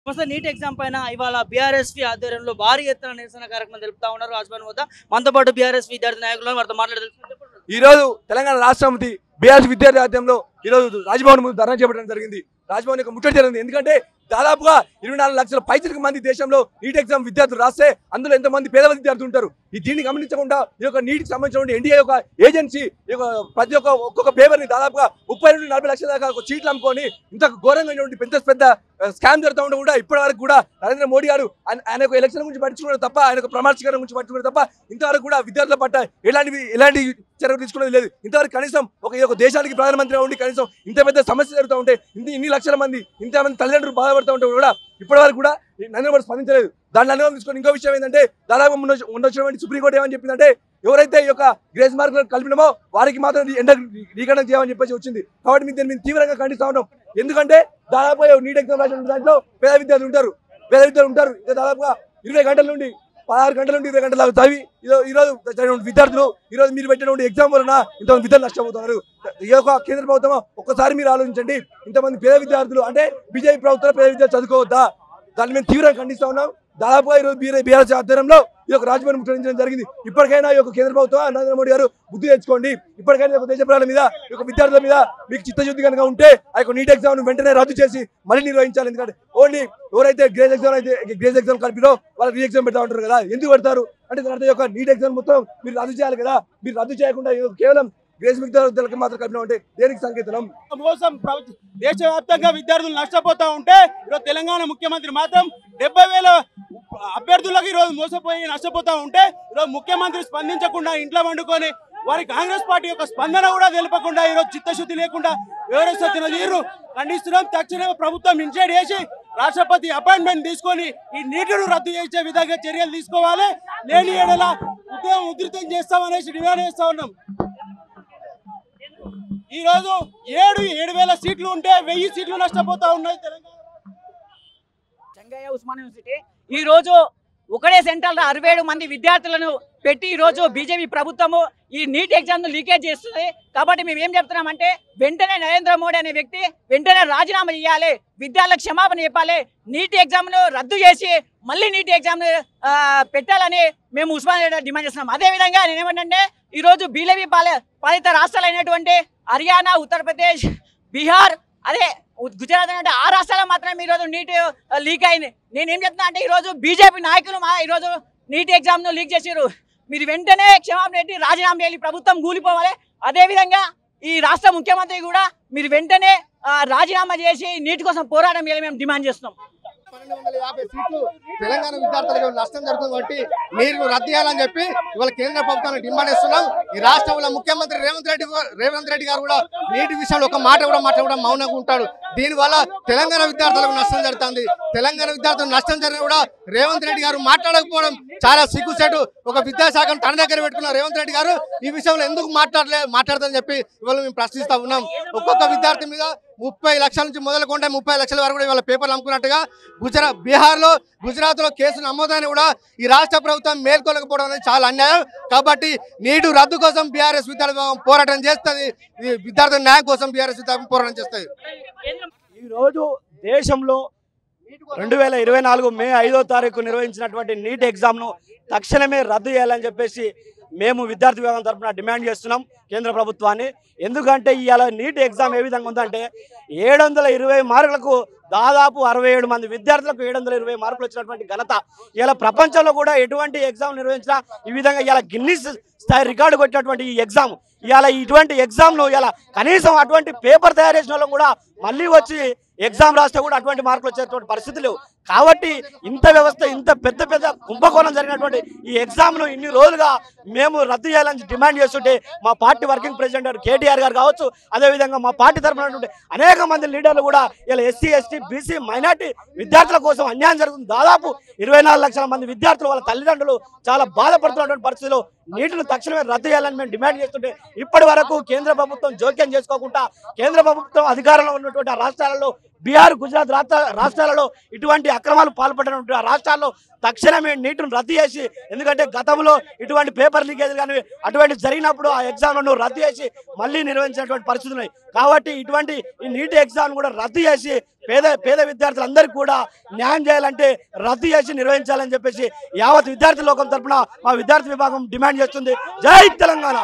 వస్తే NEET exam పైన ఇవాళ బీఆర్ఎస్పీ ఆధ్వర్యంలో భారీ ఎత్తున నిరసన కార్యక్రమం తెలుపుతా ఉన్నారు. రాజభవన్ వద్ద మనతో పాటు బీఆర్ఎస్ విద్యార్థి నాయకులను వారితో మాట్లాడేది. ఈ రోజు తెలంగాణ రాష్ట్ర సమితి బీఆర్ఎస్ విద్యార్థి ఆధ్వర్యంలో ఈ రోజు రాజ్భవన్ ముందు ధర్నా చేపట్టడం జరిగింది. రాజ్భవన్ యొక్క ముట్టడి జరిగింది. ఎందుకంటే దాదాపుగా 24 లక్షల పైచిలకు మంది దేశంలో నీట్ ఎగ్జామ్ విద్యార్థులు రాస్తే అందులో ఎంతమంది పేద విద్యార్థులు ఉంటారు. దీన్ని గమనించకుండా ఈ యొక్క నీటికి సంబంధించిన ఎన్డీఏ యొక్క ఏజెన్సీ ప్రతి ఒక్కొక్క పేపర్ని దాదాపుగా 30 నుండి 40 లక్షల దాకా చీట్లు అమ్ముకొని ఇంత ఘోరంగా పెద్ద స్కామ్ జరుగుతూ ఉండడం కూడా ఇప్పటి వరకు కూడా నరేంద్ర మోడీ గారు ఆయన యొక్క ఎలక్షన్ గురించి పట్టించుకోవడం తప్ప, ఆయన ప్రమాణ స్వీకారం గురించి పట్టించుకోవడం తప్ప ఇంతవరకు కూడా విద్యార్థుల పట్ల ఎలాంటి చర్యలు తీసుకునేది లేదు. ఇంతవరకు కనీసం ఒక దేశానికి ప్రధానమంత్రిగా ఉండి కనీసం ఇంత పెద్ద సమస్య జరుగుతూ ఉంటే ఇన్ని లక్షల మంది ఇంతమంది తల్లిదండ్రులు బాధపడుతూ ఉంటే కూడా ఇప్పటి వరకు కూడా నరేంద్ర మోడీ స్పందించలేదు. దాన్ని అనుభవం తీసుకొని ఇంకో విషయం ఏంటంటే దాదాపు ఉన్నటువంటి సుప్రీంకోర్టు ఏమని చెప్పిందంటే ఎవరైతే ఈ యొక్క గ్రేస్ మార్కులను కల్పినమో వారికి మాత్రం రీకరణ చేయమని చెప్పేసి వచ్చింది. కాబట్టి మేము దీన్ని తీవ్రంగా ఖండిస్తూ ఉన్నాం. ఎందుకంటే దాదాపు నీట్ ఎగ్జామ్ రాసిన దాంట్లో పేద విద్యార్థులు ఉంటారు. ఇంకా దాదాపుగా 20 గంటల నుండి 16 గంటల నుండి 20 గంటల చదివి ఈరోజు విద్యార్థులు ఈరోజు మీరు పెట్టినటువంటి ఎగ్జామ్ వలన ఇంతమంది విద్యార్థులు నష్టపోతున్నారు. ఈ యొక్క కేంద్ర ప్రభుత్వం ఒక్కసారి మీరు ఆలోచించండి. ఇంతమంది పేద విద్యార్థులు అంటే బీజేపీ ప్రభుత్వం పేద విద్యార్థులు చదువుకోవద్దా? దాన్ని మేము తీవ్రంగా ఖండిస్తూ ఉన్నాం. దాదాపుగా ఈరోజు బీఆర్ఎస్ ఆధ్వర్యంలో ఈ యొక్క రాజ్భవన్ ముట్టడించడం జరిగింది. ఇప్పటికైనా ఈ యొక్క కేంద్ర ప్రభుత్వం నరేంద్ర మోడీ గారు బుద్ధి తెచ్చుకోండి. ఇప్పటికైనా దేశ ప్రజల మీద ఈ యొక్క విద్యార్థుల మీద మీకు చిత్తశుద్ధి కనుక ఉంటే ఆ యొక్క నీట్ ఎగ్జామ్ వెంటనే రద్దు చేసి మళ్ళీ నిర్వహించాలి. ఎందుకంటే ఓన్లీ ఎవరైతే గ్రేస్ ఎగ్జామ్ కలిపినో వాళ్ళు రీ ఎగ్జామ్ పెడతా ఉంటారు కదా, ఎందుకు పెడతారు అంటే తర్వాత యొక్క నీట్ ఎగ్జామ్ మొత్తం మీరు రద్దు చేయాలి కదా. మీరు రద్దు చేయకుండా కేవలం గ్రేస్ విద్యార్థులకు మాత్రం కలిపినా ఉంటే దేనికి సంకేతం? మోసం దేశవ్యాప్తంగా విద్యార్థులు నష్టపోతా ఉంటే ఈరోజు తెలంగాణ ముఖ్యమంత్రి మాత్రం 70,000 అభ్యర్థులకు ఈరోజు మోసపోయి నష్టపోతా ఉంటే ఈరోజు ముఖ్యమంత్రి స్పందించకుండా ఇంట్లో వండుకొని వారి కాంగ్రెస్ పార్టీ యొక్క స్పందన కూడా తెలపకుండా ఈరోజు చిత్తశుద్ధి లేకుండా వివరిస్తున్న తీరు ఖండిస్తున్నాం. తక్షణమే ప్రభుత్వం ఇన్సైడ్ చేసి రాష్ట్రపతి అపాయింట్మెంట్ తీసుకొని ఈ నీటిని రద్దు చేసే విధంగా చర్యలు తీసుకోవాలి. లేని ఏడల ఉద్యమం ఉధృతం చేస్తామనేసి డిమాండ్ చేస్తా ఉన్నాం. ఈ రోజు 7,000 సీట్లు ఉంటే 1000 సీట్లు నష్టపోతా ఉన్నాయి తెలంగాణ. చెంగయ్య ఉస్మాన్ యూనివర్సిటీ ఈ రోజు ఒకటే సెంటర్లో 67 మంది విద్యార్థులను పెట్టి ఈ రోజు బీజేపీ ప్రభుత్వము ఈ నీట్ ఎగ్జామ్ లీకేజ్ చేస్తుంది. కాబట్టి మేము ఏం చెప్తున్నామంటే వెంటనే నరేంద్ర మోడీ అనే వ్యక్తి వెంటనే రాజీనామా చేయాలి, విద్యార్థులకు క్షమాపణ చెప్పాలి, నీట్ ఎగ్జామ్ను రద్దు చేసి మళ్ళీ నీట్ ఎగ్జామ్ పెట్టాలని మేము ఉస్మానియా డిమాండ్ చేస్తున్నాం. అదేవిధంగా నేనేమంటే ఈరోజు బీజేపీ పాలిత రాష్ట్రాలు అయినటువంటి హర్యానా, ఉత్తరప్రదేశ్, బీహార్, అదే గుజరాత్ అంటే ఆ రాష్ట్రాల్లో మాత్రమే ఈరోజు నీట్ లీక్ అయింది. నేనేం చెప్తున్నా అంటే ఈరోజు బీజేపీ నాయకులు ఈరోజు నీట్ ఎగ్జామ్ను లీక్ చేసారు. మీరు వెంటనే క్షమాపణ పెట్టి రాజీనామా చేయాలి, ప్రభుత్వం కూలిపోవాలి. అదేవిధంగా ఈ రాష్ట్ర ముఖ్యమంత్రి కూడా మీరు వెంటనే రాజీనామా చేసి నీట్ కోసం పోరాటం చేయాలి మేము డిమాండ్ చేస్తున్నాం. 1250 సీట్లు తెలంగాణ విద్యార్థులకు నష్టం జరుగుతుంది కాబట్టి మీరు రద్దు చేయాలని చెప్పి ఇవాళ కేంద్ర ప్రభుత్వాన్ని డిమాండ్ చేస్తున్నాం. ఈ రాష్ట్రంలో ముఖ్యమంత్రి రేవంత్ రెడ్డి గారు కూడా నీటి విషయంలో ఒక మాట కూడా మాట్లాడడం మౌనంగా ఉంటాడు. దీనివల్ల తెలంగాణ విద్యార్థులకు నష్టం జరుగుతుంది. తెలంగాణ విద్యార్థులకు నష్టం జరిగిన కూడా రేవంత్ రెడ్డి గారు మాట్లాడకపోవడం చాలా సిగ్గుచేటు. ఒక విద్యాశాఖను తన దగ్గర పెట్టుకున్న రేవంత్ రెడ్డి గారు ఈ విషయంలో ఎందుకు మాట్లాడదని చెప్పి ఇవాళ మేము ప్రశ్నిస్తా ఉన్నాం. ఒక్కొక్క విద్యార్థి మీద 30 లక్షల నుంచి మొదలుకుంటే 30 లక్షల వరకు కూడా ఇవాళ పేపర్లు అమ్ముకున్నట్టుగా బీహార్లో, గుజరాత్లో కేసులు నమోదని కూడా ఈ రాష్ట్ర ప్రభుత్వం మేల్కొనకపోవడం అనేది చాలా అన్యాయం. కాబట్టి నీటు రద్దు కోసం బీఆర్ఎస్ విద్యార్థి పోరాటం చేస్తుంది. విద్యార్థుల న్యాయం కోసం బీఆర్ఎస్ విద్యార్థి పోరాటం చేస్తుంది. ఈరోజు దేశంలో 2024 మే 5వ తారీఖు నిర్వహించినటువంటి నీట్ ఎగ్జామ్ను తక్షణమే రద్దు చేయాలని చెప్పేసి మేము విద్యార్థి విభాగం తరఫున డిమాండ్ చేస్తున్నాం కేంద్ర ప్రభుత్వాన్ని. ఎందుకంటే ఇవాళ నీట్ ఎగ్జామ్ ఏ విధంగా ఉందంటే 720 మార్కులకు దాదాపు 67 మంది విద్యార్థులకు 720 మార్కులు వచ్చినటువంటి ఘనత ఇలా ప్రపంచంలో కూడా ఎటువంటి ఎగ్జామ్ నిర్వహించినా ఈ విధంగా ఇలా గిన్నిస్ స్థాయి రికార్డు కొట్టినటువంటి ఈ ఎగ్జామ్ ఇవాళ ఇటువంటి ఎగ్జామ్ను ఇలా కనీసం అటువంటి పేపర్ తయారు చేసిన వాళ్ళు కూడా మళ్ళీ వచ్చి ఎగ్జామ్ రాస్తే కూడా అటువంటి మార్కులు వచ్చేటువంటి పరిస్థితి లేవు. కాబట్టి ఇంత వ్యవస్థ ఇంత పెద్ద కుంభకోణం జరిగినటువంటి ఈ ఎగ్జామ్ను ఇన్ని రోజులుగా మేము రద్దు చేయాలని డిమాండ్ చేస్తుంటే మా పార్టీ వర్కింగ్ ప్రెసిడెంట్ కేటీఆర్ గారు కావచ్చు, అదేవిధంగా మా పార్టీ తరఫున అనేక మంది లీడర్లు కూడా ఇలా ఎస్సీ, ఎస్టీ, బీసీ, మైనార్టీ విద్యార్థుల కోసం అన్యాయం జరుగుతుంది. దాదాపు 24 లక్షల మంది విద్యార్థులు వాళ్ళ తల్లిదండ్రులు చాలా బాధపడుతున్నటువంటి పరిస్థితిలో నీటిని తక్షణమే రద్దు చేయాలని మేము డిమాండ్ చేస్తుంటే ఇప్పటి వరకు కేంద్ర ప్రభుత్వం జోక్యం చేసుకోకుండా కేంద్ర ప్రభుత్వం అధికారంలో ఉన్నటువంటి రాష్ట్రాలలో బీహార్, గుజరాత్ రాష్ట్రాలలో ఇటువంటి అక్రమాలు పాల్పడినటువంటి రాష్ట్రాల్లో తక్షణమే నీటిని రద్దు చేసి, ఎందుకంటే గతంలో ఇటువంటి పేపర్ లీకేజ్ కానీ అటువంటి జరిగినప్పుడు ఆ ఎగ్జామ్లను రద్దు చేసి మళ్ళీ నిర్వహించినటువంటి పరిస్థితులు ఉన్నాయి. కాబట్టి ఇటువంటి ఈ నీటి ఎగ్జామ్ కూడా రద్దు చేసి పేద విద్యార్థులందరికీ కూడా న్యాయం చేయాలంటే రద్దు చేసి నిర్వహించాలని చెప్పేసి యావత్ విద్యార్థి లోకం తరపున మా విద్యార్థి విభాగం డిమాండ్ చేస్తుంది. జై తెలంగాణ.